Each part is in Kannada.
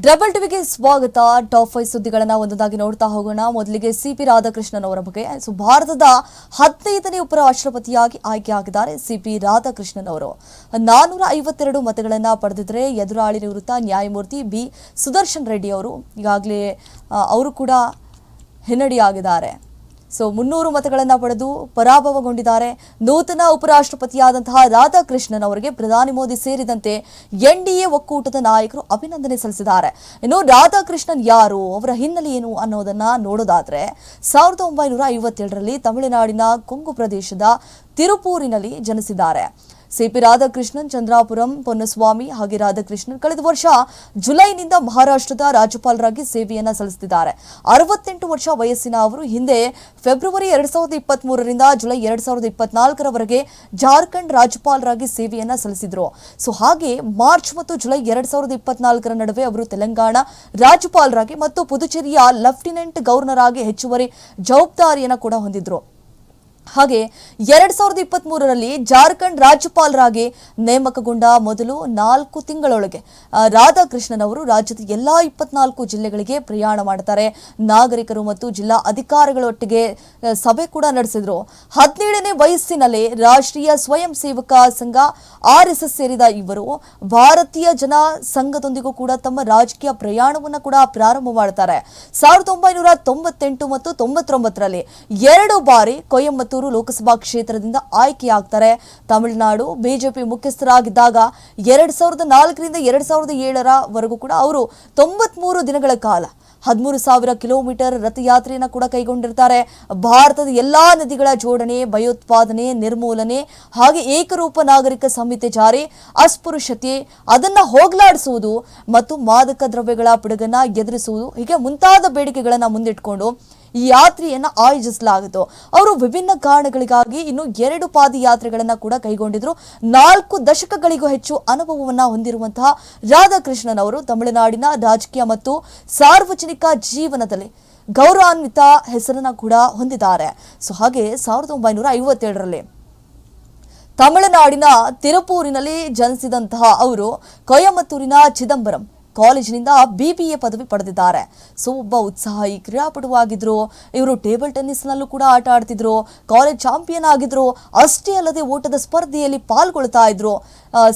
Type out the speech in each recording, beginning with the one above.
ರೆಬಲ್ ಟಿವಿಗೆ ಸ್ವಾಗತ. ಟಾಪ್ 5 ಸುದ್ದಿಗಳನ್ನ ಒಂದೊಂದಾಗಿ ನೋಡ್ತಾ ಹೋಗೋಣ. ಮೊದಲಿಗೆ ಸಿಪಿ ರಾಧಾಕೃಷ್ಣನ್ ಅವರ ಬಗ್ಗೆ. ಭಾರತದ 15ನೇ ಉಪರಾಷ್ಟ್ರಪತಿಯಾಗಿ ಆಯ್ಕೆಯಾಗಿದ್ದಾರೆ ಸಿಪಿ ರಾಧಾಕೃಷ್ಣನ್ ಅವರು. 452 ಮತಗಳನ್ನ ಪಡೆದಿದ್ರೆ ಎದುರಾಳಿ ನಿವೃತ್ತ ನ್ಯಾಯಮೂರ್ತಿ ಬಿ ಸುದರ್ಶನ್ ರೆಡ್ಡಿ ಅವರು ಈಗಾಗಲೇ ಅವರು ಕೂಡ ಹಿನ್ನಡೆಯಾಗಿದ್ದಾರೆ. 300 ಮತಗಳನ್ನು ಪಡೆದು ಪರಾಭವಗೊಂಡಿದ್ದಾರೆ. ನೂತನ ಉಪರಾಷ್ಟ್ರಪತಿಯಾದಂತಹ ರಾಧಾಕೃಷ್ಣನ್ ಅವರಿಗೆ ಪ್ರಧಾನಿ ಮೋದಿ ಸೇರಿದಂತೆ ಎನ್ಡಿಎ ಒಕ್ಕೂಟದ ನಾಯಕರು ಅಭಿನಂದನೆ ಸಲ್ಲಿಸಿದ್ದಾರೆ. ಇನ್ನು ರಾಧಾಕೃಷ್ಣನ್ ಯಾರು, ಅವರ ಹಿನ್ನೆಲೆ ಏನು ಅನ್ನೋದನ್ನ ನೋಡೋದಾದ್ರೆ 1957ರಲ್ಲಿ ತಮಿಳುನಾಡಿನ ಕೊಂಗು ಪ್ರದೇಶದ ತಿರುಪೂರಿನಲ್ಲಿ ಜನಿಸಿದ್ದಾರೆ. ಸಿಪಿ ರಾಧಾಕೃಷ್ಣನ್ ಚಂದ್ರಾಪುರಂ ಪೊನ್ನಸ್ವಾಮಿ ಹಾಗೆ ರಾಧಾಕೃಷ್ಣನ್ ಕಳೆದ ವರ್ಷ ಜುಲೈನಿಂದ ಮಹಾರಾಷ್ಟ್ರದ ರಾಜ್ಯಪಾಲರಾಗಿ ಸೇವೆಯನ್ನ ಸಲ್ಲಿಸುತ್ತಿದ್ದಾರೆ. 68 ವರ್ಷ ವಯಸ್ಸಿನ ಅವರು ಹಿಂದೆ ಫೆಬ್ರವರಿ 2023ರಿಂದ ಜುಲೈ 2024ರವರೆಗೆ ಜಾರ್ಖಂಡ್ ರಾಜ್ಯಪಾಲರಾಗಿ ಸೇವೆಯನ್ನ ಸಲ್ಲಿಸಿದ್ರು. ಹಾಗೆ ಮಾರ್ಚ್ ಮತ್ತು ಜುಲೈ 2024ರ ನಡುವೆ ಅವರು ತೆಲಂಗಾಣ ರಾಜ್ಯಪಾಲರಾಗಿ ಮತ್ತು ಪುದುಚೇರಿಯ ಲೆಫ್ಟಿನೆಂಟ್ ಗವರ್ನರ್ ಆಗಿ ಹೆಚ್ಚುವರಿ ಜವಾಬ್ದಾರಿಯನ್ನು ಕೂಡ ಹೊಂದಿದ್ರು. ಹಾಗೆ 2023ರಲ್ಲಿ ಜಾರ್ಖಂಡ್ ರಾಜ್ಯಪಾಲರಾಗಿ ನೇಮಕಗೊಂಡ ಮೊದಲು 4 ತಿಂಗಳೊಳಗೆ ರಾಧಾಕೃಷ್ಣನ್ ಅವರು ರಾಜ್ಯದ ಎಲ್ಲಾ 24 ಜಿಲ್ಲೆಗಳಿಗೆ ಪ್ರಯಾಣ ಮಾಡುತ್ತಾರೆ. ನಾಗರಿಕರು ಮತ್ತು ಜಿಲ್ಲಾ ಅಧಿಕಾರಿಗಳೊಟ್ಟಿಗೆ ಸಭೆ ಕೂಡ ನಡೆಸಿದ್ರು. 17ನೇ ವಯಸ್ಸಿನಲ್ಲೇ ರಾಷ್ಟ್ರೀಯ ಸ್ವಯಂ ಸೇವಕ ಸಂಘ RSS ಸೇರಿದ ಇವರು ಭಾರತೀಯ ಜನ ಸಂಘದೊಂದಿಗೂ ಕೂಡ ತಮ್ಮ ರಾಜಕೀಯ ಪ್ರಯಾಣವನ್ನು ಕೂಡ ಪ್ರಾರಂಭ ಮಾಡುತ್ತಾರೆ. 1998 ಮತ್ತು 99ರಲ್ಲಿ 2 ಬಾರಿ ಕೊಯಮತ್ತೂರು ಲೋಕಸಭಾ ಕ್ಷೇತ್ರದಿಂದ ಆಯ್ಕೆಯಾಗ್ತಾರೆ. ತಮಿಳುನಾಡು ಬಿಜೆಪಿ ಮುಖ್ಯಸ್ಥರಾಗಿದ್ದಾಗ 2004ರಿಂದ 2007ರವರೆಗೂ ಕೂಡ ಅವರು 93 ದಿನಗಳ ಕಾಲ 13,000 ಕಿಲೋಮೀಟರ್ ರಥಯಾತ್ರೆಯನ್ನು ಕೂಡ ಕೈಗೊಂಡಿರ್ತಾರೆ. ಭಾರತದ ಎಲ್ಲಾ ನದಿಗಳ ಜೋಡಣೆ, ಭಯೋತ್ಪಾದನೆ ನಿರ್ಮೂಲನೆ ಹಾಗೆ ಏಕರೂಪ ನಾಗರಿಕ ಸಂಹಿತೆ ಜಾರಿ, ಅಸ್ಪೃಶ್ಯತೆ ಅದನ್ನ ಹೋಗಲಾಡಿಸುವುದು ಮತ್ತು ಮಾದಕ ದ್ರವ್ಯಗಳ ಪಿಡುಗನ್ನ ಎದುರಿಸುವುದು ಹೀಗೆ ಮುಂತಾದ ಬೇಡಿಕೆಗಳನ್ನ ಮುಂದಿಟ್ಕೊಂಡು ಈ ಯಾತ್ರೆಯನ್ನ ಆಯೋಜಿಸಲಾಗಿತ್ತು. ಅವರು ವಿಭಿನ್ನ ಕಾರಣಗಳಿಗಾಗಿ ಇನ್ನು 2 ಪಾದಯಾತ್ರೆಗಳನ್ನ ಕೂಡ ಕೈಗೊಂಡಿದ್ರು. 4 ದಶಕಗಳಿಗೂ ಹೆಚ್ಚು ಅನುಭವವನ್ನ ಹೊಂದಿರುವಂತಹ ರಾಧಾಕೃಷ್ಣನ್ ಅವರು ತಮಿಳುನಾಡಿನ ರಾಜಕೀಯ ಮತ್ತು ಸಾರ್ವಜನಿಕ ಜೀವನದಲ್ಲಿ ಗೌರವಾನ್ವಿತ ಹೆಸರನ್ನ ಕೂಡ ಹೊಂದಿದ್ದಾರೆ. ಹಾಗೆ 1957ರಲ್ಲಿ ತಮಿಳುನಾಡಿನ ತಿರುಪೂರಿನಲ್ಲಿ ಜನಿಸಿದಂತಹ ಅವರು ಕೊಯಮತ್ತೂರಿನ ಚಿದಂಬರಂ ಕಾಲೇಜಿನಿಂದ BBA ಪದವಿ ಪಡೆದಿದ್ದಾರೆ. ಒಬ್ಬ ಉತ್ಸಾಹಿ ಕ್ರೀಡಾಪಟುವಾಗಿದ್ರು. ಇವರು ಟೇಬಲ್ ಟೆನ್ನಿಸ್ನಲ್ಲೂ ಕೂಡ ಆಟ ಆಡ್ತಿದ್ರು. ಕಾಲೇಜ್ ಚಾಂಪಿಯನ್ ಆಗಿದ್ರು. ಅಷ್ಟೇ ಅಲ್ಲದೆ ಓಟದ ಸ್ಪರ್ಧೆಯಲ್ಲಿ ಪಾಲ್ಗೊಳ್ತಾ ಇದ್ರು.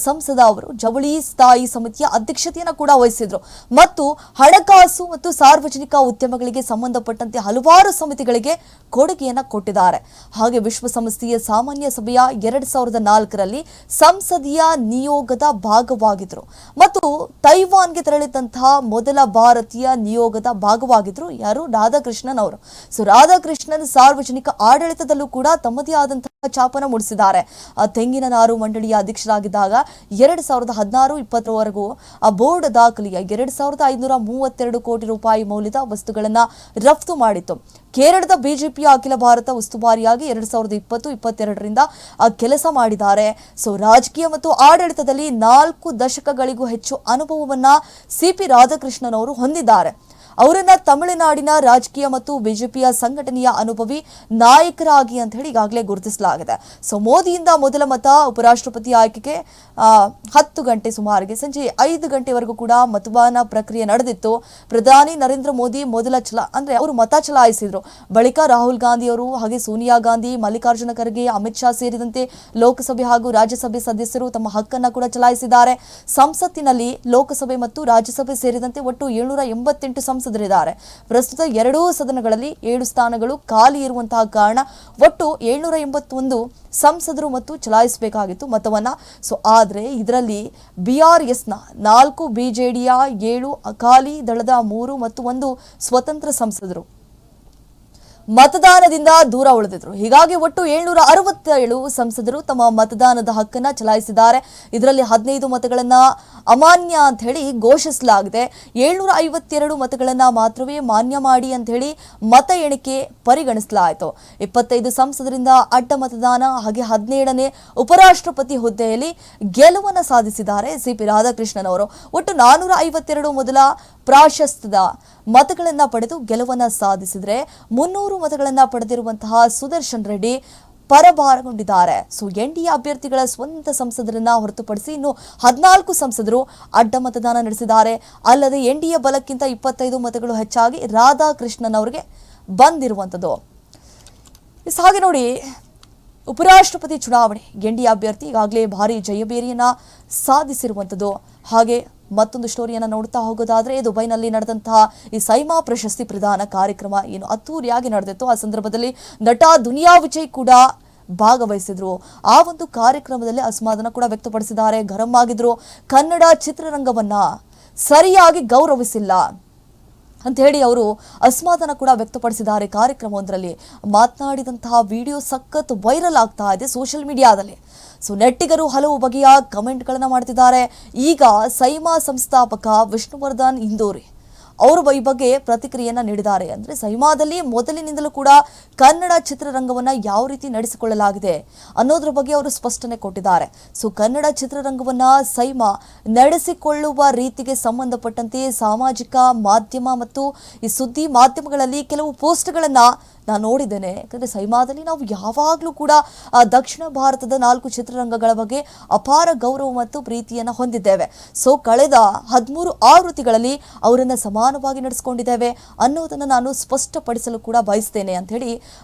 ಸಂಸದ ಅವರು ಜವಳಿ ಸ್ಥಾಯಿ ಸಮಿತಿಯ ಅಧ್ಯಕ್ಷತೆಯನ್ನು ಕೂಡ ವಹಿಸಿದ್ರು ಮತ್ತು ಹಣಕಾಸು ಮತ್ತು ಸಾರ್ವಜನಿಕ ಉದ್ಯಮಗಳಿಗೆ ಸಂಬಂಧಪಟ್ಟಂತೆ ಹಲವಾರು ಸಮಿತಿಗಳಿಗೆ ಕೊಡುಗೆಯನ್ನ ಕೊಟ್ಟಿದ್ದಾರೆ. ಹಾಗೆ ವಿಶ್ವಸಂಸ್ಥೆಯ ಸಾಮಾನ್ಯ ಸಭೆಯ 2004ರಲ್ಲಿ ಸಂಸದೀಯ ನಿಯೋಗದ ಭಾಗವಾಗಿದ್ರು ಮತ್ತು ತೈವಾನ್ಗೆ ತೆರಳಿದಂತಹ ಮೊದಲ ಭಾರತೀಯ ನಿಯೋಗದ ಭಾಗವಾಗಿದ್ರು. ಯಾರು? ರಾಧಾಕೃಷ್ಣನ್ ಅವರು. ರಾಧಾಕೃಷ್ಣನ್ ಸಾರ್ವಜನಿಕ ಆಡಳಿತದಲ್ಲೂ ಕೂಡ ತಮ್ಮದೇ ಆದಂತಹ ಛಾಪನ ಮೂಡಿಸಿದ್ದಾರೆ. ತೆಂಗಿನ ನಾರು ಮಂಡಳಿಯ ಅಧ್ಯಕ್ಷರಾಗಿದ್ದಾಗ 2016-2020ವರೆಗೂ ಆ ಬೋರ್ಡ್ ದಾಖಲೆಯ 2,532 ಕೋಟಿ ರೂಪಾಯಿ ಮೌಲ್ಯದ ವಸ್ತುಗಳನ್ನ ರಫ್ತು ಮಾಡಿತ್ತು. ಕೇರಳದ ಬಿಜೆಪಿಯ ಅಖಿಲ ಭಾರತ ಉಸ್ತುವಾರಿಯಾಗಿ 2020-22ರಿಂದ ಕೆಲಸ ಮಾಡಿದ್ದಾರೆ. ರಾಜಕೀಯ ಮತ್ತು ಆಡಳಿತದಲ್ಲಿ 4 ದಶಕಗಳಿಗೂ ಹೆಚ್ಚು ಅನುಭವವನ್ನ ಸಿಪಿ ರಾಧಾಕೃಷ್ಣನ್ ಅವರು ಹೊಂದಿದ್ದಾರೆ. ಅವರನ್ನ ತಮಿಳುನಾಡಿನ ರಾಜಕೀಯ ಮತ್ತು ಬಿಜೆಪಿಯ ಸಂಘಟನೆಯ ಅನುಭವಿ ನಾಯಕರಾಗಿ ಅಂತ ಹೇಳಿ ಈಗಾಗಲೇ ಗುರುತಿಸಲಾಗಿದೆ. ಮೋದಿಯಿಂದ ಮೊದಲ ಮತ ಉಪರಾಷ್ಟ್ರಪತಿ ಆಯ್ಕೆಗೆ 10 ಗಂಟೆ ಸುಮಾರಿಗೆ ಸಂಜೆ 5 ಗಂಟೆವರೆಗೂ ಕೂಡ ಮತದಾನ ಪ್ರಕ್ರಿಯೆ ನಡೆದಿತ್ತು. ಪ್ರಧಾನಿ ನರೇಂದ್ರ ಮೋದಿ ಅವರು ಮತ ಚಲಾಯಿಸಿದ್ರು. ಬಳಿಕ ರಾಹುಲ್ ಗಾಂಧಿ ಅವರು ಹಾಗೆ ಸೋನಿಯಾ ಗಾಂಧಿ, ಮಲ್ಲಿಕಾರ್ಜುನ ಖರ್ಗೆ, ಅಮಿತ್ ಶಾ ಸೇರಿದಂತೆ ಲೋಕಸಭೆ ಹಾಗೂ ರಾಜ್ಯಸಭೆ ಸದಸ್ಯರು ತಮ್ಮ ಹಕ್ಕನ್ನ ಕೂಡ ಚಲಾಯಿಸಿದ್ದಾರೆ. ಸಂಸತ್ತಿನಲ್ಲಿ ಲೋಕಸಭೆ ಮತ್ತು ರಾಜ್ಯಸಭೆ ಸೇರಿದಂತೆ ಒಟ್ಟು 788 ಸಂಸದರಿದ್ದಾರೆ. ಪ್ರಸ್ತುತ 2 ಸದನಗಳಲ್ಲಿ 7 ಸ್ಥಾನಗಳು ಖಾಲಿ ಇರುವಂತಹ ಕಾರಣ ಒಟ್ಟು 781 ಸಂಸದರು ಮತ್ತು ಚಲಾಯಿಸಬೇಕಾಗಿತ್ತು ಮತವನ್ನ. ಆದ್ರೆ ಇದರಲ್ಲಿ BRSನ 4, BJDಯ 7, ಅಕಾಲಿ ದಳದ 3 ಮತ್ತು 1 ಸ್ವತಂತ್ರ ಸಂಸದರು ಮತದಾನದಿಂದ ದೂರ ಉಳಿದಿದ್ರು. ಹೀಗಾಗಿ ಒಟ್ಟು 767 ಸಂಸದರು ತಮ್ಮ ಮತದಾನದ ಹಕ್ಕನ್ನ ಚಲಾಯಿಸಿದ್ದಾರೆ. ಇದರಲ್ಲಿ 15 ಮತಗಳನ್ನ ಅಮಾನ್ಯ ಅಂತ ಹೇಳಿ ಘೋಷಿಸಲಾಗಿದೆ. 752 ಮತಗಳನ್ನ ಮಾತ್ರವೇ ಮಾನ್ಯ ಮಾಡಿ ಅಂತ ಹೇಳಿ ಮತ ಎಣಿಕೆ ಪರಿಗಣಿಸಲಾಯಿತು. 25 ಸಂಸದರಿಂದ ಅಡ್ಡ ಮತದಾನ ಹಾಗೆ 17ನೇ ಉಪರಾಷ್ಟ್ರಪತಿ ಹುದ್ದೆಯಲ್ಲಿ ಗೆಲುವನ್ನು ಸಾಧಿಸಿದ್ದಾರೆ ಸಿಪಿ ರಾಧಾಕೃಷ್ಣನ್ ಅವರು. ಒಟ್ಟು 452 ಮೊದಲ ಪ್ರಾಶಸ್ತ್ಯದ ಮತಗಳನ್ನ ಪಡೆದು ಗೆಲುವನ್ನು ಸಾಧಿಸಿದರೆ 300 ಮತಗಳನ್ನ ಪಡೆದಿರುವಂತಹ ಸುದರ್ಶನ್ ರೆಡ್ಡಿ ಪರಭಾರಗೊಂಡಿದ್ದಾರೆ. ಸೊ ಎನ್ಡಿಎ ಅಭ್ಯರ್ಥಿಗಳ ಸ್ವಂತ ಸಂಸದರನ್ನ ಹೊರತುಪಡಿಸಿ ಇನ್ನು 14 ಸಂಸದರು ಅಡ್ಡ ಮತದಾನ ನಡೆಸಿದ್ದಾರೆ. ಅಲ್ಲದೆ ಎನ್ಡಿಎ ಬಲಕ್ಕಿಂತ 25 ಮತಗಳು ಹೆಚ್ಚಾಗಿ ರಾಧಾಕೃಷ್ಣನ್ ಅವರಿಗೆ ಬಂದಿರುವಂಥದ್ದು. ಹಾಗೆ ನೋಡಿ, ಉಪರಾಷ್ಟ್ರಪತಿ ಚುನಾವಣೆ ಎನ್ಡಿಎ ಅಭ್ಯರ್ಥಿ ಈಗಾಗಲೇ ಭಾರಿ ಜಯಬೇರಿಯನ್ನ ಸಾಧಿಸಿರುವಂಥದ್ದು. ಹಾಗೆ ಮತ್ತೊಂದು ಸ್ಟೋರಿಯನ್ನು ನೋಡ್ತಾ ಹೋಗೋದಾದ್ರೆ, ದುಬೈನಲ್ಲಿ ನಡೆದಂತಹ ಈ ಸೈಮಾ ಪ್ರಶಸ್ತಿ ಪ್ರದಾನ ಕಾರ್ಯಕ್ರಮ ಏನು ಅದ್ದೂರಿಯಾಗಿ ನಡೆದಿತ್ತು. ಆ ಸಂದರ್ಭದಲ್ಲಿ ನಟ ದುನಿಯಾ ವಿಜಯ್ ಕೂಡ ಭಾಗವಹಿಸಿದ್ರು. ಆ ಒಂದು ಕಾರ್ಯಕ್ರಮದಲ್ಲಿ ಅಸಮಾಧಾನ ಕೂಡ ವ್ಯಕ್ತಪಡಿಸಿದ್ದಾರೆ. ಗರಂ ಆಗಿದ್ರು. ಕನ್ನಡ ಚಿತ್ರರಂಗವನ್ನ ಸರಿಯಾಗಿ ಗೌರವಿಸಿಲ್ಲ ಅಂತ ಹೇಳಿ ಅವರು ಅಸಮಾಧಾನ ಕೂಡ ವ್ಯಕ್ತಪಡಿಸಿದ್ದಾರೆ. ಕಾರ್ಯಕ್ರಮವೊಂದರಲ್ಲಿ ಮಾತನಾಡಿದಂತಹ ವಿಡಿಯೋ ಸಖತ್ ವೈರಲ್ ಆಗ್ತಾ ಇದೆ ಸೋಷಿಯಲ್ ಮೀಡಿಯಾದಲ್ಲಿ. ಸೊ ನೆಟ್ಟಿಗರು ಹಲವು ಬಗೆಯ ಕಮೆಂಟ್ಗಳನ್ನು ಮಾಡ್ತಿದ್ದಾರೆ. ಈಗ ಸೈಮಾ ಸಂಸ್ಥಾಪಕ ವಿಷ್ಣುವರ್ಧನ್ ಇಂದೋರಿ ಅವರು ಈ ಬಗ್ಗೆ ಪ್ರತಿಕ್ರಿಯೆಯನ್ನ ನೀಡಿದ್ದಾರೆ. ಅಂದ್ರೆ ಸೈಮಾದಲ್ಲಿ ಮೊದಲಿನಿಂದಲೂ ಕೂಡ ಕನ್ನಡ ಚಿತ್ರರಂಗವನ್ನ ಯಾವ ರೀತಿ ನಡೆಸಿಕೊಳ್ಳಲಾಗಿದೆ ಅನ್ನೋದ್ರ ಬಗ್ಗೆ ಅವರು ಸ್ಪಷ್ಟನೆ ಕೊಟ್ಟಿದ್ದಾರೆ. ಸೊ ಕನ್ನಡ ಚಿತ್ರರಂಗವನ್ನ ಸೈಮಾ ನಡೆಸಿಕೊಳ್ಳುವ ರೀತಿಗೆ ಸಂಬಂಧಪಟ್ಟಂತೆ ಸಾಮಾಜಿಕ ಮಾಧ್ಯಮ ಮತ್ತು ಈ ಸುದ್ದಿ ಮಾಧ್ಯಮಗಳಲ್ಲಿ ಕೆಲವು ಪೋಸ್ಟ್ಗಳನ್ನ ನಾನು ನೋಡಿದ್ದೇನೆ. ಯಾಕಂದರೆ ಸೈಮಾದಲ್ಲಿ ನಾವು ಯಾವಾಗಲೂ ಕೂಡ ದಕ್ಷಿಣ ಭಾರತದ 4 ಚಿತ್ರರಂಗಗಳ ಬಗ್ಗೆ ಅಪಾರ ಗೌರವ ಮತ್ತು ಪ್ರೀತಿಯನ್ನು ಹೊಂದಿದ್ದೇವೆ. ಸೊ ಕಳೆದ 13 ಆವೃತ್ತಿಗಳಲ್ಲಿ ಅವರನ್ನು ಸಮಾನವಾಗಿ ನಡೆಸಿಕೊಂಡಿದ್ದೇವೆ ಅನ್ನೋದನ್ನು ನಾನು ಸ್ಪಷ್ಟಪಡಿಸಲು ಕೂಡ ಬಯಸ್ತೇನೆ ಅಂತ ಹೇಳಿ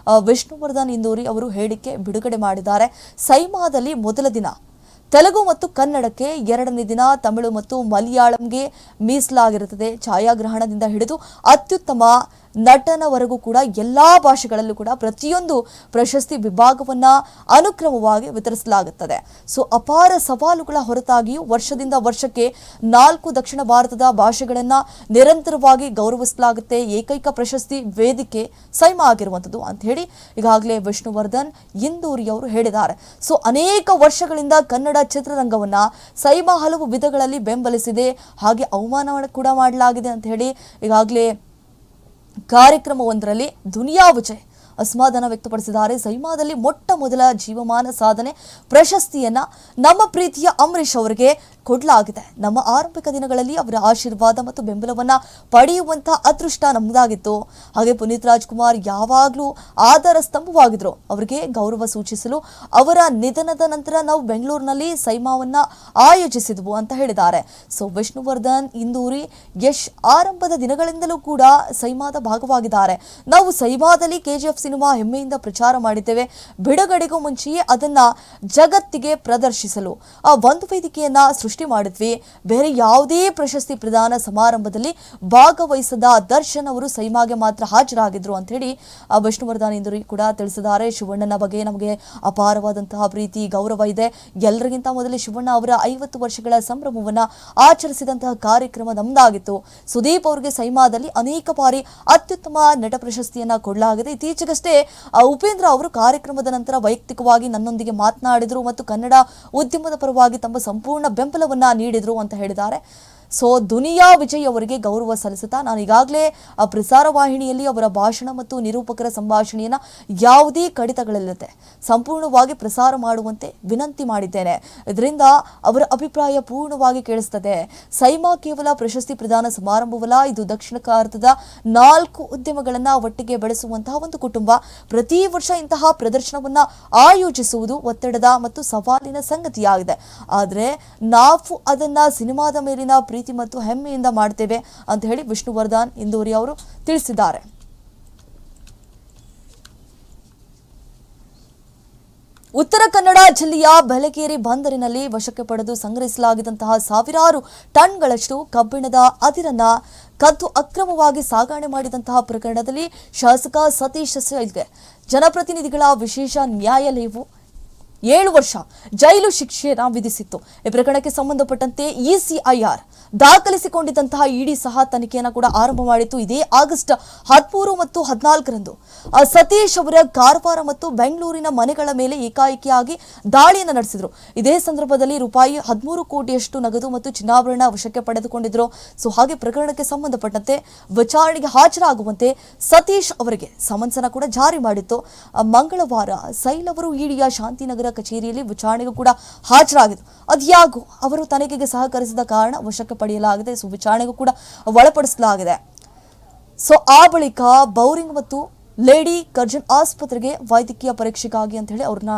ವಿಷ್ಣುವರ್ಧನ್ ಇಂದೋರಿ ಅವರು ಹೇಳಿಕೆ ಬಿಡುಗಡೆ ಮಾಡಿದ್ದಾರೆ. ಸೈಮಾದಲ್ಲಿ ಮೊದಲ ದಿನ ತೆಲುಗು ಮತ್ತು ಕನ್ನಡಕ್ಕೆ, 2ನೇ ದಿನ ತಮಿಳು ಮತ್ತು ಮಲಯಾಳಂಗೆ ಮೀಸಲಾಗಿರುತ್ತದೆ. ಛಾಯಾಗ್ರಹಣದಿಂದ ಹಿಡಿದು ಅತ್ಯುತ್ತಮ ನಟನವರೆಗೂ ಕೂಡ ಎಲ್ಲಾ ಭಾಷೆಗಳಲ್ಲೂ ಕೂಡ ಪ್ರತಿಯೊಂದು ಪ್ರಶಸ್ತಿ ವಿಭಾಗವನ್ನ ಅನುಕ್ರಮವಾಗಿ ವಿತರಿಸಲಾಗುತ್ತದೆ. ಸೊ ಅಪಾರ ಸವಾಲುಗಳ ಹೊರತಾಗಿಯೂ ವರ್ಷದಿಂದ ವರ್ಷಕ್ಕೆ 4 ದಕ್ಷಿಣ ಭಾರತದ ಭಾಷೆಗಳನ್ನ ನಿರಂತರವಾಗಿ ಗೌರವಿಸಲಾಗುತ್ತೆ. ಏಕೈಕ ಪ್ರಶಸ್ತಿ ವೇದಿಕೆ ಸೈಮಾ ಆಗಿರುವಂಥದ್ದು ಅಂತ ಹೇಳಿ ಈಗಾಗಲೇ ವಿಷ್ಣುವರ್ಧನ್ ಇಂದೋರಿ ಅವರು ಹೇಳಿದ್ದಾರೆ. ಸೊ ಅನೇಕ ವರ್ಷಗಳಿಂದ ಕನ್ನಡ ಚಿತ್ರರಂಗವನ್ನ ಸೈಮಾ ಹಲವು ವಿಧಗಳಲ್ಲಿ ಬೆಂಬಲಿಸಿದೆ, ಹಾಗೆ ಅವಮಾನ ಕೂಡ ಮಾಡಲಾಗಿದೆ ಅಂತ ಹೇಳಿ ಈಗಾಗಲೇ ಕಾರ್ಯಕ್ರಮವೊಂದರಲ್ಲಿ ದುನಿಯಾ ವಿಜಯ್ ಅಸಮಾಧಾನ ವ್ಯಕ್ತಪಡಿಸಿದ್ದಾರೆ. ಸೈಮಾದಲ್ಲಿ ಮೊಟ್ಟ ಮೊದಲ ಜೀವಮಾನ ಸಾಧನೆ ಪ್ರಶಸ್ತಿಯನ್ನ ನಮ್ಮ ಪ್ರೀತಿಯ ಅಂಬರೀಷ್ ಅವರಿಗೆ ಕೊಡಲಾಗಿದೆ. ನಮ್ಮ ಆರಂಭಿಕ ದಿನಗಳಲ್ಲಿ ಅವರ ಆಶೀರ್ವಾದ ಮತ್ತು ಬೆಂಬಲವನ್ನ ಪಡೆಯುವಂತಹ ಅದೃಷ್ಟ ನಮ್ಮದಾಗಿತ್ತು. ಹಾಗೆ ಪುನೀತ್ ರಾಜ್ಕುಮಾರ್ ಯಾವಾಗಲೂ ಆಧಾರ ಸ್ತಂಭವಾಗಿದ್ರು. ಅವರಿಗೆ ಗೌರವ ಸೂಚಿಸಲು ಅವರ ನಿಧನದ ನಂತರ ನಾವು ಬೆಂಗಳೂರಿನಲ್ಲಿ ಸೈಮಾವನ್ನ ಆಯೋಜಿಸಿದ್ವು ಅಂತ ಹೇಳಿದ್ದಾರೆ. ಸೊ ವಿಷ್ಣುವರ್ಧನ್ ಇಂದೂರಿ ಯಶ್ ಆರಂಭದ ದಿನಗಳಿಂದಲೂ ಕೂಡ ಸೈಮಾದ ಭಾಗವಾಗಿದ್ದಾರೆ. ನಾವು ಸೈಮಾದಲ್ಲಿ ಕೆಜಿಎಫ್ ಸಿನಿಮಾ ಹೆಮ್ಮೆಯಿಂದ ಪ್ರಚಾರ ಮಾಡಿದ್ದೇವೆ. ಬಿಡುಗಡೆಗೂ ಮುಂಚೆಯೇ ಅದನ್ನ ಜಗತ್ತಿಗೆ ಪ್ರದರ್ಶಿಸಲು ಒಂದು ವೇದಿಕೆಯನ್ನ ಸೃಷ್ಟಿ ಮಾಡಿದ್ವಿ. ಬೇರೆ ಯಾವುದೇ ಪ್ರಶಸ್ತಿ ಪ್ರದಾನ ಸಮಾರಂಭದಲ್ಲಿ ಭಾಗವಹಿಸದ ದರ್ಶನ್ ಅವರು ಸೈಮಾಗೆ ಮಾತ್ರ ಹಾಜರಾಗಿದ್ರು ಅಂತ ಹೇಳಿ ವಿಷ್ಣುವರ್ಧನ್ ಇಂದೂರಿ ಕೂಡ ತಿಳಿಸಿದ್ದಾರೆ. ಶಿವಣ್ಣನ ಬಗ್ಗೆ ನಮಗೆ ಅಪಾರವಾದಂತಹ ಪ್ರೀತಿ ಗೌರವ ಇದೆ. ಎಲ್ಲರಿಗಿಂತ ಮೊದಲೇ ಶಿವಣ್ಣ ಅವರ 50 ವರ್ಷಗಳ ಸಂಭ್ರಮವನ್ನ ಆಚರಿಸಿದಂತಹ ಕಾರ್ಯಕ್ರಮ ನಮ್ದಾಗಿತ್ತು. ಸುದೀಪ್ ಅವರಿಗೆ ಸೈಮಾದಲ್ಲಿ ಅನೇಕ ಬಾರಿ ಅತ್ಯುತ್ತಮ ನಟ ಪ್ರಶಸ್ತಿಯನ್ನ ಕೊಡಲಾಗಿದೆ. ಇತ್ತೀಚೆಗಷ್ಟೇ ಉಪೇಂದ್ರ ಅವರು ಕಾರ್ಯಕ್ರಮದ ನಂತರ ವೈಯಕ್ತಿಕವಾಗಿ ನನ್ನೊಂದಿಗೆ ಮಾತನಾಡಿದ್ರು ಮತ್ತು ಕನ್ನಡ ಉದ್ಯಮದ ಪರವಾಗಿ ತಮ್ಮ ಸಂಪೂರ್ಣ ಬೆಂಬಲವನ್ನ ನೀಡಿದ್ರು ಅಂತ ಹೇಳಿದ್ದಾರೆ. ಸೊ ದುನಿಯಾ ವಿಜಯ್ ಅವರಿಗೆ ಗೌರವ ಸಲ್ಲಿಸುತ್ತಾ ನಾನು ಈಗಾಗಲೇ ಪ್ರಸಾರ ವಾಹಿನಿಯಲ್ಲಿ ಅವರ ಭಾಷಣ ಮತ್ತು ನಿರೂಪಕರ ಸಂಭಾಷಣೆಯನ್ನ ಯಾವುದೇ ಕಡಿತಗಳಿಲ್ಲದೆ ಸಂಪೂರ್ಣವಾಗಿ ಪ್ರಸಾರ ಮಾಡುವಂತೆ ವಿನಂತಿ ಮಾಡಿದ್ದೇನೆ. ಇದರಿಂದ ಅವರ ಅಭಿಪ್ರಾಯ ಪೂರ್ಣವಾಗಿ ಕೇಳಿಸುತ್ತದೆ. ಸೈಮಾ ಕೇವಲ ಪ್ರಶಸ್ತಿ ಪ್ರದಾನ ಸಮಾರಂಭವಲ್ಲ, ಇದು ದಕ್ಷಿಣ ಭಾರತದ 4 ಉದ್ಯಮಗಳನ್ನ ಒಟ್ಟಿಗೆ ಬೆಳೆಸುವಂತಹ ಒಂದು ಕುಟುಂಬ. ಪ್ರತಿ ವರ್ಷ ಇಂತಹ ಪ್ರದರ್ಶನವನ್ನ ಆಯೋಜಿಸುವುದು ಒತ್ತಡದ ಮತ್ತು ಸವಾಲಿನ ಸಂಗತಿಯಾಗಿದೆ. ಆದರೆ ನಾವು ಅದನ್ನ ಸಿನಿಮಾದ ಮೇಲಿನ ಪ್ರೀತಿ ಮತ್ತು ಹೆಮ್ಮೆಯಿಂದ ಮಾಡ್ತೇವೆ ಅಂತ ಹೇಳಿ ವಿಷ್ಣುವರ್ಧನ್ ಇಂದೋರಿ ಅವರು ತಿಳಿಸಿದ್ದಾರೆ. ಉತ್ತರ ಕನ್ನಡ ಜಿಲ್ಲೆಯ ಬೆಳಗೇರಿ ಬಂದರಿನಲ್ಲಿ ವಶಕ್ಕೆ ಪಡೆದು ಸಂಗ್ರಹಿಸಲಾಗಿದ್ದಂತಹ ಸಾವಿರಾರು ಟನ್ಗಳಷ್ಟು ಕಬ್ಬಿಣದ ಅದಿರನ್ನ ಕದ್ದು ಅಕ್ರಮವಾಗಿ ಸಾಗಣೆ ಮಾಡಿದಂತಹ ಪ್ರಕರಣದಲ್ಲಿ ಶಾಸಕ ಸತೀಶ್ ಸೈಲ್ಗೆ ಜನಪ್ರತಿನಿಧಿಗಳ ವಿಶೇಷ ನ್ಯಾಯಾಲಯವು 7 ವರ್ಷ ಜೈಲು ಶಿಕ್ಷೆಯನ್ನು ವಿಧಿಸಿತ್ತು. ಈ ಪ್ರಕರಣಕ್ಕೆ ಸಂಬಂಧಪಟ್ಟಂತೆ ಇಸಿಐಆರ್ ದಾಖಲಿಸಿಕೊಂಡಿದ್ದಂತಹ ಇಡಿ ಸಹ ತನಿಖೆಯನ್ನು ಕೂಡ ಆರಂಭ ಮಾಡಿತ್ತು. ಇದೇ ಆಗಸ್ಟ್ 13 ಮತ್ತು 14ರಂದು ಸತೀಶ್ ಅವರ ಕಾರವಾರ ಮತ್ತು ಬೆಂಗಳೂರಿನ ಮನೆಗಳ ಮೇಲೆ ಏಕಾಏಕಿಯಾಗಿ ದಾಳಿಯನ್ನು ನಡೆಸಿದ್ರು. ಇದೇ ಸಂದರ್ಭದಲ್ಲಿ ರೂಪಾಯಿ 13 ಕೋಟಿಯಷ್ಟು ನಗದು ಮತ್ತು ಚಿನ್ನಾಭರಣ ವಶಕ್ಕೆ ಪಡೆದುಕೊಂಡಿದ್ರು. ಸೊ ಹಾಗೆ ಪ್ರಕರಣಕ್ಕೆ ಸಂಬಂಧಪಟ್ಟಂತೆ ವಿಚಾರಣೆಗೆ ಹಾಜರಾಗುವಂತೆ ಸತೀಶ್ ಅವರಿಗೆ ಸಮನ್ಸ್ ಕೂಡ ಜಾರಿ ಮಾಡಿತ್ತು. ಮಂಗಳವಾರ ಸೈಲ್ ಅವರು ಇಡಿಯ ಶಾಂತಿನಗರ ಕಚೇರಿಯಲ್ಲಿ ವಿಚಾರಣೆಗೂ ಕೂಡ ಹಾಜರಾಗಿದ್ದು, ಅದ್ಯಾಗೂ ಅವರು ತನಿಖೆಗೆ ಸಹಕರಿಸಿದ ಕಾರಣ ವಶಕ್ಕೆ ಪಡೆಯಲಾಗಿದೆ. ಸೊ ವಿಚಾರಣೆಗೂ ಕೂಡ ಒಳಪಡಿಸಲಾಗಿದೆ. ಸೊ ಆ ಬಳಿಕ ಬೌರಿಂಗ್ ಮತ್ತು ಲೇಡಿ ಕರ್ಜನ್ ಆಸ್ಪತ್ರೆಗೆ ವೈದ್ಯಕೀಯ ಪರೀಕ್ಷೆಗಾಗಿ ಅಂತ ಹೇಳಿ ಅವ್ರನ್ನ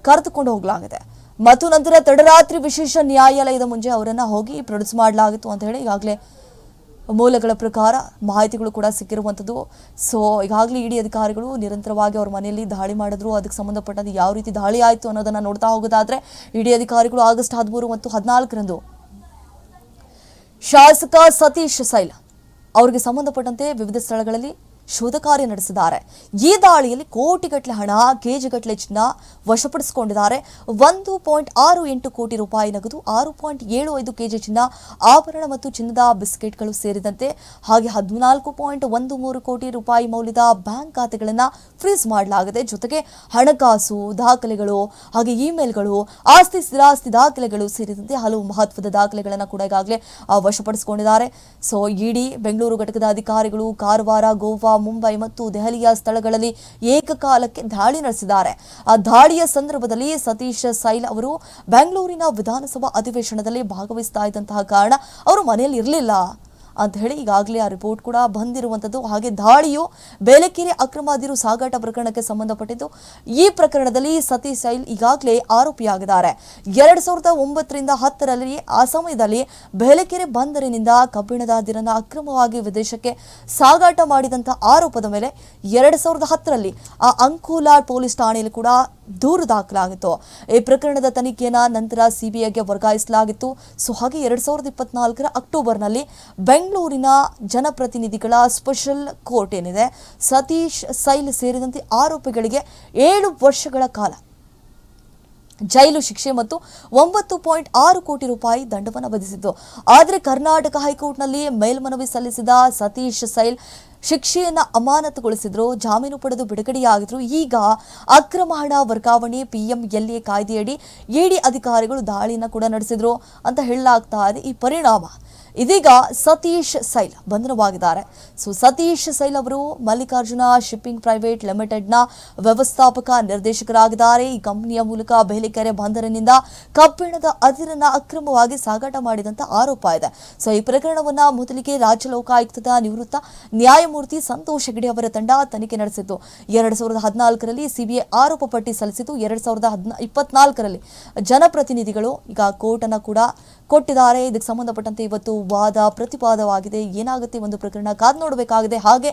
ಕರೆದುಕೊಂಡು ಹೋಗಲಾಗಿದೆ ಮತ್ತು ನಂತರ ತಡರಾತ್ರಿ ವಿಶೇಷ ನ್ಯಾಯಾಲಯದ ಮುಂದೆ ಅವರನ್ನ ಹೋಗಿ ಪ್ರೊಡ್ಯೂಸ್ ಮಾಡಲಾಗಿತ್ತು ಅಂತ ಹೇಳಿ ಈಗಾಗಲೇ ಮೂಲಗಳ ಪ್ರಕಾರ ಮಾಹಿತಿಗಳು ಕೂಡ ಸಿಕ್ಕಿರುವಂಥದ್ದು. ಸೊ ಈಗಾಗಲೇ ಇಡಿ ಅಧಿಕಾರಿಗಳು ನಿರಂತರವಾಗಿ ಅವ್ರ ಮನೆಯಲ್ಲಿ ದಾಳಿ ಮಾಡಿದ್ರು. ಅದಕ್ಕೆ ಸಂಬಂಧಪಟ್ಟಂತೆ ಯಾವ ರೀತಿ ದಾಳಿ ಆಯಿತು ಅನ್ನೋದನ್ನ ನೋಡ್ತಾ ಹೋಗೋದಾದ್ರೆ ಇಡಿ ಅಧಿಕಾರಿಗಳು ಆಗಸ್ಟ್ 13 ಮತ್ತು 14ರಂದು ಶಾಸಕ ಸತೀಶ್ ಸೈಲ್ ಅವರಿಗೆ ಸಂಬಂಧಪಟ್ಟಂತೆ ವಿವಿಧ ಸ್ಥಳಗಳಲ್ಲಿ ಶೋಧ ಕಾರ್ಯ ನಡೆಸಿದ್ದಾರೆ. ಈ ದಾಳಿಯಲ್ಲಿ ಕೋಟಿಗಟ್ಟಲೆ ಹಣ, ಕೆಜಿಗಟ್ಟಲೆ ಚಿನ್ನ ವಶಪಡಿಸಿಕೊಂಡಿದ್ದಾರೆ. 1.68 ಕೋಟಿ ರೂಪಾಯಿ ನಗದು, 6.75 ಕೆಜಿ ಚಿನ್ನ, ಆಭರಣ ಮತ್ತು ಚಿನ್ನದ ಬಿಸ್ಕೆಟ್ಗಳು ಸೇರಿದಂತೆ ಹಾಗೆ 14.13 ಕೋಟಿ ರೂಪಾಯಿ ಮೌಲ್ಯದ ಬ್ಯಾಂಕ್ ಖಾತೆಗಳನ್ನು ಫ್ರೀಸ್ ಮಾಡಲಾಗಿದೆ. ಜೊತೆಗೆ ಹಣಕಾಸು ದಾಖಲೆಗಳು ಹಾಗೆ ಇಮೇಲ್ಗಳು, ಆಸ್ತಿ ಸ್ಥಿರಾಸ್ತಿ ದಾಖಲೆಗಳು ಸೇರಿದಂತೆ ಹಲವು ಮಹತ್ವದ ದಾಖಲೆಗಳನ್ನು ಕೂಡ ಈಗಾಗಲೇ ವಶಪಡಿಸಿಕೊಂಡಿದ್ದಾರೆ. ಸೊ ಇಡಿ ಬೆಂಗಳೂರು ಘಟಕದ ಅಧಿಕಾರಿಗಳು ಕಾರವಾರ, ಗೋವಾ, ಮುಂಬೈ ಮತ್ತು ದೆಹಲಿಯ ಸ್ಥಳಗಳಲ್ಲಿ ಏಕಕಾಲಕ್ಕೆ ದಾಳಿ ನಡೆಸಿದ್ದಾರೆ. ಆ ದಾಳಿಯ ಸಂದರ್ಭದಲ್ಲಿ ಸತೀಶ್ ಸೈಲ್ ಅವರು ಬೆಂಗಳೂರಿನ ವಿಧಾನಸಭಾ ಅಧಿವೇಶನದಲ್ಲಿ ಭಾಗವಹಿಸ್ತಾ ಇದ್ದಂತಹ ಕಾರಣ ಅವರು ಮನೆಯಲ್ಲಿ ಇರಲಿಲ್ಲ ಅಂತ ಹೇಳಿ ಈಗಾಗಲೇ ಆ ರಿಪೋರ್ಟ್ ಕೂಡ ಬಂದಿರುವಂಥದ್ದು. ಹಾಗೆ ದಾಳಿಯು ಬೇಲೆಕೆರೆ ಅಕ್ರಮ ಅದಿರು ಸಾಗಾಟ ಪ್ರಕರಣಕ್ಕೆ ಸಂಬಂಧಪಟ್ಟಿದ್ದು. ಈ ಪ್ರಕರಣದಲ್ಲಿ ಸತೀಶ್ ಸೈಲ್ ಈಗಾಗಲೇ ಆರೋಪಿಯಾಗಿದ್ದಾರೆ. 2009ರಿಂದ 10ರಲ್ಲಿ ಆ ಸಮಯದಲ್ಲಿ ಬೇಲೆಕೆರೆ ಬಂದರಿನಿಂದ ಕಬ್ಬಿಣದ ಅದಿರನ್ನು ಅಕ್ರಮವಾಗಿ ವಿದೇಶಕ್ಕೆ ಸಾಗಾಟ ಮಾಡಿದಂಥ ಆರೋಪದ ಮೇಲೆ 2010ರಲ್ಲಿ ಆ ಅಂಕೋಲಾ ಪೊಲೀಸ್ ಠಾಣೆಯಲ್ಲಿ ಕೂಡ ದೂರು ದಾಖಲಾಗಿತ್ತು. ಈ ಪ್ರಕರಣದ ತನಿಖೆಯನ್ನ ನಂತರ ಸಿಬಿಐಗೆ ವರ್ಗಾಯಿಸಲಾಗಿತ್ತು. ಸೊ ಹಾಗೆ 2024ರ ಅಕ್ಟೋಬರ್ನಲ್ಲಿ ಬೆಂಗಳೂರಿನ ಜನಪ್ರತಿನಿಧಿಗಳ ಸ್ಪೆಷಲ್ ಕೋರ್ಟ್ ಏನಿದೆ, ಸತೀಶ್ ಸೈಲ್ ಸೇರಿದಂತೆ ಆರೋಪಿಗಳಿಗೆ 7 ವರ್ಷಗಳ ಕಾಲ ಜೈಲು ಶಿಕ್ಷೆ ಮತ್ತು 9.6 ಕೋಟಿ ರೂಪಾಯಿ ದಂಡವನ್ನು ವಿಧಿಸಿತ್ತು. ಆದರೆ ಕರ್ನಾಟಕ ಹೈಕೋರ್ಟ್ನಲ್ಲಿ ಮೇಲ್ಮನವಿ ಸಲ್ಲಿಸಿದ ಸತೀಶ್ ಸೈಲ್ ಶಿಕ್ಷೆಯನ್ನ ಅಮಾನತುಗೊಳಿಸಿದ್ರು, ಜಾಮೀನು ಪಡೆದು ಬಿಡುಗಡೆಯಾಗಿದ್ರು. ಈಗ ಅಕ್ರಮ ಹಣ ವರ್ಗಾವಣೆ PMLA ಕಾಯ್ದೆಯಡಿ ಇಡಿ ಅಧಿಕಾರಿಗಳು ದಾಳಿಯನ್ನು ಕೂಡ ನಡೆಸಿದ್ರು ಅಂತ ಹೇಳಲಾಗ್ತಾ ಇದೆ. ಈ ಪರಿಣಾಮ ಇದೀಗ ಸತೀಶ್ ಸೈಲ್ ಬಂಧನವಾಗಿದ್ದಾರೆ. ಸೊ ಸತೀಶ್ ಸೈಲ್ ಅವರು ಮಲ್ಲಿಕಾರ್ಜುನ ಶಿಪ್ಪಿಂಗ್ ಪ್ರೈವೇಟ್ ಲಿಮಿಟೆಡ್ನ ವ್ಯವಸ್ಥಾಪಕ ನಿರ್ದೇಶಕರಾಗಿದ್ದಾರೆ. ಈ ಕಂಪನಿಯ ಮೂಲಕ ಬೇಲೆಕೆರೆ ಬಂದರಿನಿಂದ ಕಬ್ಬಿಣದ ಅದಿರನ್ನ ಅಕ್ರಮವಾಗಿ ಸಾಗಾಟ ಮಾಡಿದಂತ ಆರೋಪ ಇದೆ. ಸೊ ಈ ಪ್ರಕರಣವನ್ನ ಮೊದಲಿಗೆ ರಾಜ್ಯ ಲೋಕಾಯುಕ್ತದ ನಿವೃತ್ತ ನ್ಯಾಯಮೂರ್ತಿ ಸಂತೋಷ್ ಹೆಗಡೆ ಅವರ ತಂಡ ತನಿಖೆ ನಡೆಸಿತ್ತು. 2014ರಲ್ಲಿ ಸಿಬಿಐ ಆರೋಪ ಪಟ್ಟಿ ಸಲ್ಲಿಸಿತು. 2024ರಲ್ಲಿ ಜನಪ್ರತಿನಿಧಿಗಳು ಈಗ ಕೋರ್ಟ್ ಅನ್ನ ಕೂಡ ಕೊಟ್ಟಿದ್ದಾರೆ. ಇದಕ್ಕೆ ಸಂಬಂಧಪಟ್ಟಂತೆ ಇವತ್ತು ವಾದ ಪ್ರತಿವಾದವಾಗಿದೆ. ಏನಾಗುತ್ತೆ ಒಂದು ಪ್ರಕರಣ ಕಾದು ನೋಡಬೇಕಾಗಿದೆ. ಹಾಗೆ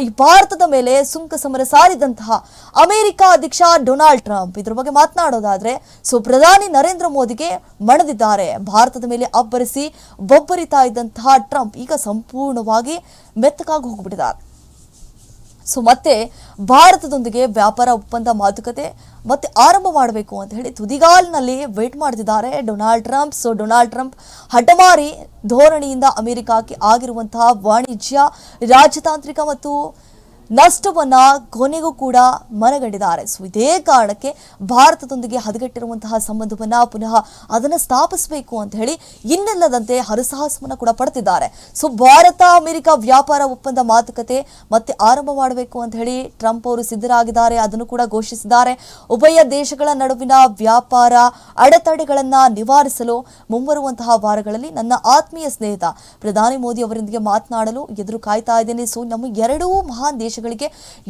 ಈ ಭಾರತದ ಮೇಲೆ ಸುಂಕ ಸಮರ ಸಾರಿದಂತಹ ಅಮೆರಿಕ ಅಧ್ಯಕ್ಷ ಡೊನಾಲ್ಡ್ ಟ್ರಂಪ್ ಇದ್ರ ಬಗ್ಗೆ ಮಾತನಾಡೋದಾದ್ರೆ, ಸೊ ಪ್ರಧಾನಿ ನರೇಂದ್ರ ಮೋದಿಗೆ ಮಣದಿದ್ದಾರೆ. ಭಾರತದ ಮೇಲೆ ಅಬ್ಬರಿಸಿ ಬೊಬ್ಬರಿತಾ ಇದ್ದಂತಹ ಟ್ರಂಪ್ ಈಗ ಸಂಪೂರ್ಣವಾಗಿ ಮೆತ್ತಗಾಗಿ ಹೋಗ್ಬಿಟ್ಟಿದ್ದಾರೆ. ಸೊ ಮತ್ತೆ ಭಾರತದೊಂದಿಗೆ ವ್ಯಾಪಾರ ಒಪ್ಪಂದ ಮಾತುಕತೆ ಮತ್ತೆ ಆರಂಭ ಮಾಡಬೇಕು ಅಂತ ಹೇಳಿ ತುದಿಗಾಲಿನಲ್ಲಿ ವೇಟ್ ಮಾಡ್ತಿದ್ದಾರೆ Donald Trump. So Donald Trump ಹಠಮಾರಿ ಧೋರಣೆಯಿಂದ ಅಮೆರಿಕಕ್ಕೆ ಆಗಿರುವಂತಹ ವಾಣಿಜ್ಯ, ರಾಜತಾಂತ್ರಿಕ ಮತ್ತು ನಷ್ಟವನ್ನ ಕೊನೆಗೂ ಕೂಡ ಮನಗಂಡಿದ್ದಾರೆ. ಸೊ ಇದೇ ಕಾರಣಕ್ಕೆ ಭಾರತದೊಂದಿಗೆ ಹದಗೆಟ್ಟಿರುವಂತಹ ಸಂಬಂಧವನ್ನ ಪುನಃ ಅದನ್ನು ಸ್ಥಾಪಿಸಬೇಕು ಅಂತ ಹೇಳಿ ಇನ್ನೆಲ್ಲದಂತೆ ಹರಸಾಹಸವನ್ನ ಕೂಡ ಪಡ್ತಿದ್ದಾರೆ. ಸೊ ಭಾರತ ಅಮೆರಿಕ ವ್ಯಾಪಾರ ಒಪ್ಪಂದ ಮಾತುಕತೆ ಮತ್ತೆ ಆರಂಭ ಮಾಡಬೇಕು ಅಂತ ಹೇಳಿ ಟ್ರಂಪ್ ಅವರು ಸಿದ್ಧರಾಗಿದ್ದಾರೆ. ಅದನ್ನು ಕೂಡ ಘೋಷಿಸಿದ್ದಾರೆ. ಉಭಯ ದೇಶಗಳ ನಡುವಿನ ವ್ಯಾಪಾರ ಅಡೆತಡೆಗಳನ್ನ ನಿವಾರಿಸಲು ಮುಂಬರುವಂತಹ ವಾರಗಳಲ್ಲಿ ನನ್ನ ಆತ್ಮೀಯ ಸ್ನೇಹಿತ ಪ್ರಧಾನಿ ಮೋದಿ ಅವರೊಂದಿಗೆ ಮಾತನಾಡಲು ಎದುರು ಕಾಯ್ತಾ ಇದ್ದೇನೆ. ಸೊ ನಮ್ಮ ಎರಡೂ ಮಹಾನ್ ದೇಶಗಳಿಗೆ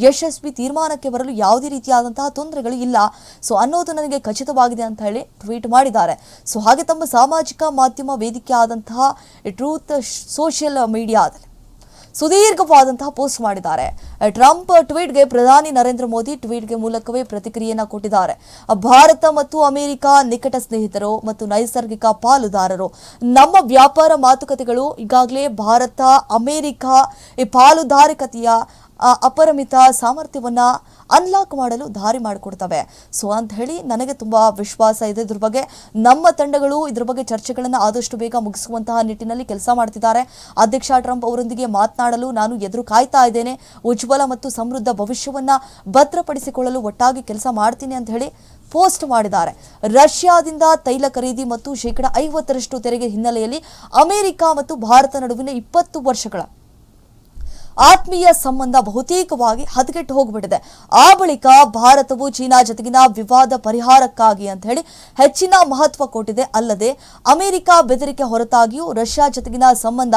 ಯಶಸ್ವಿ ತೀರ್ಮಾನಕ್ಕೆ ಬರಲು ಯಾವುದೇ ರೀತಿಯಾದಂತಹ ತೊಂದರೆಗಳು ಇಲ್ಲ ಸೊ ಅನ್ನೋದು ನನಗೆ ಖಚಿತವಾಗಿದೆ ಅಂತ ಹೇಳಿ ಟ್ವೀಟ್ ಮಾಡಿದ್ದಾರೆ. ಸೊ ಹಾಗೆ ತಮ್ಮ ಸಾಮಾಜಿಕ ಮಾಧ್ಯಮ ವೇದಿಕೆ ಆದಂತಹ ಟ್ರೂತ್ ಸೋಷಿಯಲ್ ಮೀಡಿಯಾದಲ್ಲಿ ಸುದೀರ್ಘವಾದಂತಹ ಪೋಸ್ಟ್ ಮಾಡಿದ್ದಾರೆ. ಟ್ರಂಪ್ ಟ್ವೀಟ್ಗೆ ಪ್ರಧಾನಿ ನರೇಂದ್ರ ಮೋದಿ ಟ್ವೀಟ್ಗೆ ಮೂಲಕವೇ ಪ್ರತಿಕ್ರಿಯೆಯನ್ನು ಕೊಟ್ಟಿದ್ದಾರೆ. ಭಾರತ ಮತ್ತು ಅಮೆರಿಕ ನಿಕಟ ಸ್ನೇಹಿತರು ಮತ್ತು ನೈಸರ್ಗಿಕ ಪಾಲುದಾರರು. ನಮ್ಮ ವ್ಯಾಪಾರ ಮಾತುಕತೆಗಳು ಈಗಾಗಲೇ ಭಾರತ ಅಮೆರಿಕ ಈ ಪಾಲುದಾರಿಕತೆಯ ಅಪರಿಮಿತ ಸಾಮರ್ಥ್ಯವನ್ನ ಅನ್ಲಾಕ್ ಮಾಡಲು ದಾರಿ ಮಾಡಿಕೊಡ್ತವೆ. ಸೊ ಅಂತ ಹೇಳಿ ನನಗೆ ತುಂಬಾ ವಿಶ್ವಾಸ ಇದೆ. ಇದ್ರ ಬಗ್ಗೆ ನಮ್ಮ ತಂಡಗಳು ಇದ್ರ ಬಗ್ಗೆ ಚರ್ಚೆಗಳನ್ನು ಆದಷ್ಟು ಬೇಗ ಮುಗಿಸುವಂತಹ ನಿಟ್ಟಿನಲ್ಲಿ ಕೆಲಸ ಮಾಡ್ತಿದ್ದಾರೆ. ಅಧ್ಯಕ್ಷ ಟ್ರಂಪ್ ಅವರೊಂದಿಗೆ ಮಾತನಾಡಲು ನಾನು ಎದುರು ಕಾಯ್ತಾ ಇದ್ದೇನೆ. ಉಜ್ವಲ ಮತ್ತು ಸಮೃದ್ಧ ಭವಿಷ್ಯವನ್ನ ಭದ್ರಪಡಿಸಿಕೊಳ್ಳಲು ಒಟ್ಟಾಗಿ ಕೆಲಸ ಮಾಡ್ತೀನಿ ಅಂತ ಹೇಳಿ ಪೋಸ್ಟ್ ಮಾಡಿದ್ದಾರೆ. ರಷ್ಯಾದಿಂದ ತೈಲ ಖರೀದಿ ಮತ್ತು ಶೇಕಡ 50% ತೆರಿಗೆ ಹಿನ್ನೆಲೆಯಲ್ಲಿ ಅಮೆರಿಕ ಮತ್ತು ಭಾರತ ನಡುವಿನ 20 ವರ್ಷಗಳ ಆತ್ಮೀಯ ಸಂಬಂಧ ಬಹುತೇಕವಾಗಿ ಹದಗೆಟ್ಟು ಹೋಗ್ಬಿಟ್ಟಿದೆ. ಆ ಬಳಿಕ ಭಾರತವು ಚೀನಾ ಜೊತೆಗಿನ ವಿವಾದ ಪರಿಹಾರಕ್ಕಾಗಿ ಅಂತ ಹೇಳಿ ಹೆಚ್ಚಿನ ಮಹತ್ವ ಕೊಟ್ಟಿದೆ. ಅಲ್ಲದೆ ಅಮೆರಿಕ ಬೆದರಿಕೆ ಹೊರತಾಗಿಯೂ ರಷ್ಯಾ ಜೊತೆಗಿನ ಸಂಬಂಧ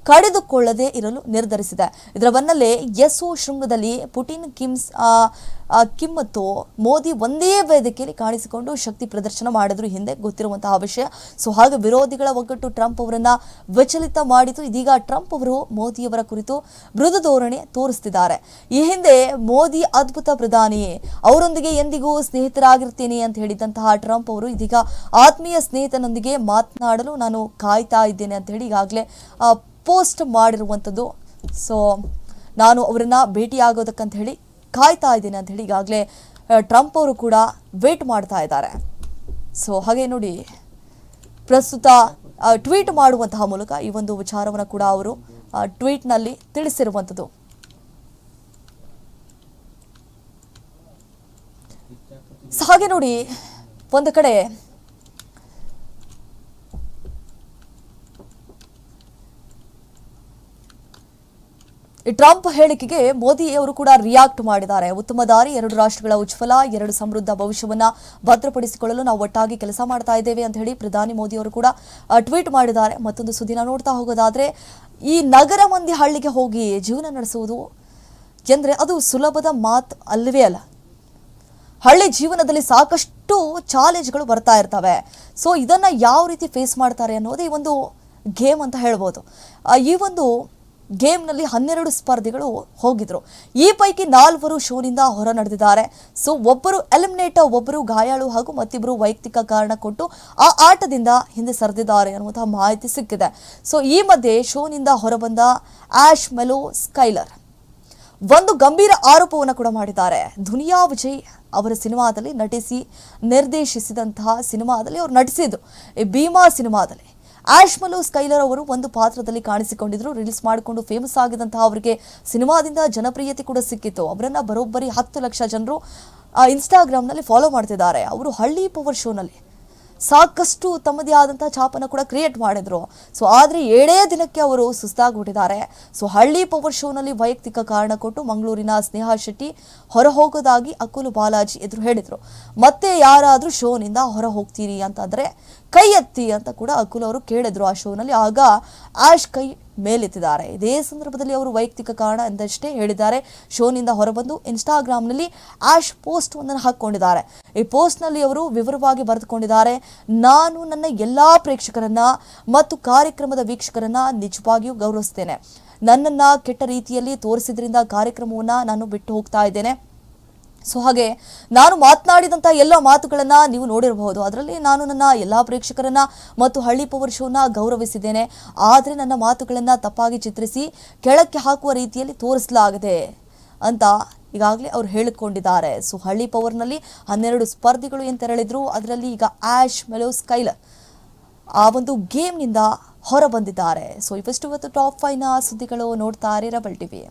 ಕಡಿದುಕೊಳ್ಳದೆ ಇರಲು ನಿರ್ಧರಿಸಿದೆ. ಇದರ ಬೆನ್ನಲ್ಲೇ ಎಸ್ಒ ಶೃಂಗದಲ್ಲಿ ಪುಟಿನ್ ಕಿಮ್ ಮತ್ತು ಮೋದಿ ಒಂದೇ ವೇದಿಕೆಯಲ್ಲಿ ಕಾಣಿಸಿಕೊಂಡು ಶಕ್ತಿ ಪ್ರದರ್ಶನ ಮಾಡಿದ್ರು, ಹಿಂದೆ ಗೊತ್ತಿರುವಂತಹ ವಿಷಯ. ಸೊ ಹಾಗೆ ವಿರೋಧಿಗಳ ಒಗ್ಗಟ್ಟು ಟ್ರಂಪ್ ಅವರನ್ನ ವಿಚಲಿತ ಮಾಡಿತು. ಇದೀಗ ಟ್ರಂಪ್ ಅವರು ಮೋದಿಯವರ ಕುರಿತು ಮೃದು ಧೋರಣೆ ತೋರಿಸುತ್ತಿದ್ದಾರೆ. ಈ ಹಿಂದೆ ಮೋದಿ ಅದ್ಭುತ ಪ್ರಧಾನಿ, ಅವರೊಂದಿಗೆ ಎಂದಿಗೂ ಸ್ನೇಹಿತರಾಗಿರ್ತೀನಿ ಅಂತ ಹೇಳಿದಂತಹ ಟ್ರಂಪ್ ಅವರು ಇದೀಗ ಆತ್ಮೀಯ ಸ್ನೇಹಿತನೊಂದಿಗೆ ಮಾತನಾಡಲು ನಾನು ಕಾಯ್ತಾ ಇದ್ದೇನೆ ಅಂತ ಹೇಳಿ ಈಗಾಗಲೇ ಪೋಸ್ಟ್ ಮಾಡಿರುವಂಥದ್ದು. ಸೊ ನಾನು ಅವರನ್ನ ಭೇಟಿಯಾಗೋದಕ್ಕಂತ ಹೇಳಿ ಕಾಯ್ತಾ ಇದ್ದೇನೆ ಅಂತ ಹೇಳಿ ಈಗಾಗಲೇ ಟ್ರಂಪ್ ಅವರು ಕೂಡ ವೇಟ್ ಮಾಡ್ತಾ ಇದ್ದಾರೆ. ಸೊ ಹಾಗೆ ನೋಡಿ, ಪ್ರಸ್ತುತ ಟ್ವೀಟ್ ಮಾಡುವಂತಹ ಮೂಲಕ ಈ ಒಂದು ವಿಚಾರವನ್ನು ಕೂಡ ಅವರು ಟ್ವೀಟ್ನಲ್ಲಿ ತಿಳಿಸಿರುವಂಥದ್ದು. ಹಾಗೆ ನೋಡಿ, ಒಂದು ಕಡೆ ಈ ಟ್ರಂಪ್ ಹೇಳಿಕೆಗೆ ಮೋದಿ ಅವರು ಕೂಡ ರಿಯಾಕ್ಟ್ ಮಾಡಿದ್ದಾರೆ. ಉತ್ತಮ ದಾರಿ, 2 ರಾಷ್ಟ್ರಗಳ ಉಜ್ವಲ, 2 ಸಮೃದ್ಧ ಭವಿಷ್ಯವನ್ನ ಭದ್ರಪಡಿಸಿಕೊಳ್ಳಲು ನಾವು ಒಟ್ಟಾಗಿ ಕೆಲಸ ಮಾಡ್ತಾ ಇದ್ದೇವೆ ಅಂತ ಹೇಳಿ ಪ್ರಧಾನಿ ಮೋದಿ ಅವರು ಕೂಡ ಟ್ವೀಟ್ ಮಾಡಿದ್ದಾರೆ. ಮತ್ತೊಂದು ಸುದ್ದಿನ ನೋಡ್ತಾ ಹೋಗೋದಾದ್ರೆ, ಈ ನಗರ ಮಂದಿ ಹಳ್ಳಿಗೆ ಹೋಗಿ ಜೀವನ ನಡೆಸುವುದು ಎಂದ್ರೆ ಅದು ಸುಲಭದ ಮಾತು ಅಲ್ಲವೇ ಅಲ್ಲ. ಹಳ್ಳಿ ಜೀವನದಲ್ಲಿ ಸಾಕಷ್ಟು ಚಾಲೆಂಜ್ಗಳು ಬರ್ತಾ ಇರ್ತವೆ. ಸೊ ಇದನ್ನ ಯಾವ ರೀತಿ ಫೇಸ್ ಮಾಡ್ತಾರೆ ಅನ್ನೋದು ಈ ಒಂದು ಗೇಮ್ ಅಂತ ಹೇಳ್ಬೋದು. ಈ ಒಂದು ಗೇಮ್ನಲ್ಲಿ 12 ಸ್ಪರ್ಧಿಗಳು ಹೋಗಿದ್ರು. ಈ ಪೈಕಿ 4 ಶೋನಿಂದ ಹೊರ ನಡೆದಿದ್ದಾರೆ. ಸೊ ಒಬ್ಬರು ಎಲಿಮಿನೇಟ್, ಒಬ್ಬರು ಗಾಯಾಳು ಹಾಗೂ ಮತ್ತಿಬ್ಬರು ವೈಯಕ್ತಿಕ ಕಾರಣ ಕೊಟ್ಟು ಆ ಆಟದಿಂದ ಹಿಂದೆ ಸರಿದಿದ್ದಾರೆ ಅನ್ನುವಂತಹ ಮಾಹಿತಿ ಸಿಕ್ಕಿದೆ. ಸೊ ಈ ಮಧ್ಯೆ ಶೋನಿಂದ ಹೊರಬಂದ ಆಶ್ ಮೆಲೋ ಸ್ಕೈಲರ್ ಒಂದು ಗಂಭೀರ ಆರೋಪವನ್ನು ಕೂಡ ಮಾಡಿದ್ದಾರೆ. ದುನಿಯಾ ವಿಜಯ್ ಅವರ ಸಿನಿಮಾದಲ್ಲಿ ನಿರ್ದೇಶಿಸಿದಂತಹ ಸಿನಿಮಾದಲ್ಲಿ ಅವರು ನಟಿಸಿದ್ರು. ಈ ಭೀಮಾ ಸಿನಿಮಾದಲ್ಲಿ ಆಶ್ ಮೆಲೋ ಸ್ಕೈಲರ್ ಅವರು ಒಂದು ಪಾತ್ರದಲ್ಲಿ ಕಾಣಿಸಿಕೊಂಡಿದ್ರು. ರೀಲ್ಸ್ ಮಾಡಿಕೊಂಡು ಫೇಮಸ್ ಆಗಿದಂತಹ ಅವರಿಗೆ ಸಿನಿಮಾದಿಂದ ಜನಪ್ರಿಯತೆ ಕೂಡ ಸಿಕ್ಕಿತ್ತು. ಅವರನ್ನ ಬರೋಬ್ಬರಿ 10 ಲಕ್ಷ ಜನರು ಇನ್ಸ್ಟಾಗ್ರಾಮ್ನಲ್ಲಿ ಫಾಲೋ ಮಾಡ್ತಿದ್ದಾರೆ. ಅವರು ಹಳ್ಳಿ ಪವರ್ ಶೋನಲ್ಲಿ ಸಾಕಷ್ಟು ತಮ್ಮದೇ ಆದಂತಹ ಛಾಪನ್ನು ಕೂಡ ಕ್ರಿಯೇಟ್ ಮಾಡಿದ್ರು. ಸೊ ಆದರೆ 7 ದಿನಕ್ಕೆ ಅವರು ಸುಸ್ತಾಗ್ಬಿಟ್ಟಿದ್ದಾರೆ. ಸೊ ಹಳ್ಳಿ ಪವರ್ ಶೋನಲ್ಲಿ ವೈಯಕ್ತಿಕ ಕಾರಣ ಕೊಟ್ಟು ಮಂಗಳೂರಿನ ಸ್ನೇಹಾ ಶೆಟ್ಟಿ ಹೊರ ಹೋಗೋದಾಗಿ ಅಕುಲ್ ಬಾಲಾಜಿ ಎದುರು ಹೇಳಿದ್ರು. ಮತ್ತೆ ಯಾರಾದ್ರೂ ಶೋನಿಂದ ಹೊರ ಹೋಗ್ತೀರಿ ಅಂತಂದ್ರೆ ಕೈ ಎತ್ತಿ ಅಂತ ಕೂಡ ಅಕುಲ್ ಅವರು ಕೇಳಿದ್ರು ಆ ಶೋನಲ್ಲಿ. ಆಗ ಆಶ್ ಕೈ ಮೇಲೆತ್ತಿದ್ದಾರೆ. ಇದೇ ಸಂದರ್ಭದಲ್ಲಿ ಅವರು ವೈಯಕ್ತಿಕ ಕಾರಣ ಎಂದಷ್ಟೇ ಹೇಳಿದ್ದಾರೆ. ಶೋನಿಂದ ಹೊರಬಂದು ಇನ್ಸ್ಟಾಗ್ರಾಮ್ನಲ್ಲಿ ಆಶ್ ಪೋಸ್ಟ್ ಒಂದನ್ನು ಹಾಕೊಂಡಿದ್ದಾರೆ. ಈ ಪೋಸ್ಟ್ನಲ್ಲಿ ಅವರು ವಿವರವಾಗಿ ಬರೆದುಕೊಂಡಿದ್ದಾರೆ, ನಾನು ನನ್ನ ಎಲ್ಲಾ ಪ್ರೇಕ್ಷಕರನ್ನ ಮತ್ತು ಕಾರ್ಯಕ್ರಮದ ವೀಕ್ಷಕರನ್ನ ನಿಜವಾಗಿಯೂ ಗೌರವಿಸ್ತೇನೆ. ನನ್ನನ್ನ ಕೆಟ್ಟ ರೀತಿಯಲ್ಲಿ ತೋರಿಸಿದ್ರಿಂದ ಕಾರ್ಯಕ್ರಮವನ್ನ ನಾನು ಬಿಟ್ಟು ಹೋಗ್ತಾ ಇದ್ದೇನೆ. ಸೊ ಹಾಗೆ ನಾನು ಮಾತನಾಡಿದಂಥ ಎಲ್ಲ ಮಾತುಗಳನ್ನು ನೀವು ನೋಡಿರಬಹುದು. ಅದರಲ್ಲಿ ನಾನು ನನ್ನ ಎಲ್ಲ ಪ್ರೇಕ್ಷಕರನ್ನ ಮತ್ತು ಹಳ್ಳಿ ಪವರ್ ಶೋನ ಗೌರವಿಸಿದ್ದೇನೆ. ಆದರೆ ನನ್ನ ಮಾತುಗಳನ್ನು ತಪ್ಪಾಗಿ ಚಿತ್ರಿಸಿ ಕೆಳಕ್ಕೆ ಹಾಕುವ ರೀತಿಯಲ್ಲಿ ತೋರಿಸಲಾಗಿದೆ ಅಂತ ಈಗಾಗಲೇ ಅವರು ಹೇಳಿಕೊಂಡಿದ್ದಾರೆ. ಸೊ ಹಳ್ಳಿ ಪವರ್ನಲ್ಲಿ 12 ಸ್ಪರ್ಧಿಗಳು ಏನು ತೆರಳಿದ್ರು, ಅದರಲ್ಲಿ ಈಗ ಆಶ್ ಮೆಲೋ ಸ್ಕೈಲರ್ ಆ ಒಂದು ಗೇಮ್ನಿಂದ ಹೊರ ಬಂದಿದ್ದಾರೆ. ಸೊ ಇವತ್ತು ಟಾಪ್ 5ನ ಸುದ್ದಿಗಳು ನೋಡ್ತಾರೆ ರೆಬೆಲ್ ಟಿವಿ.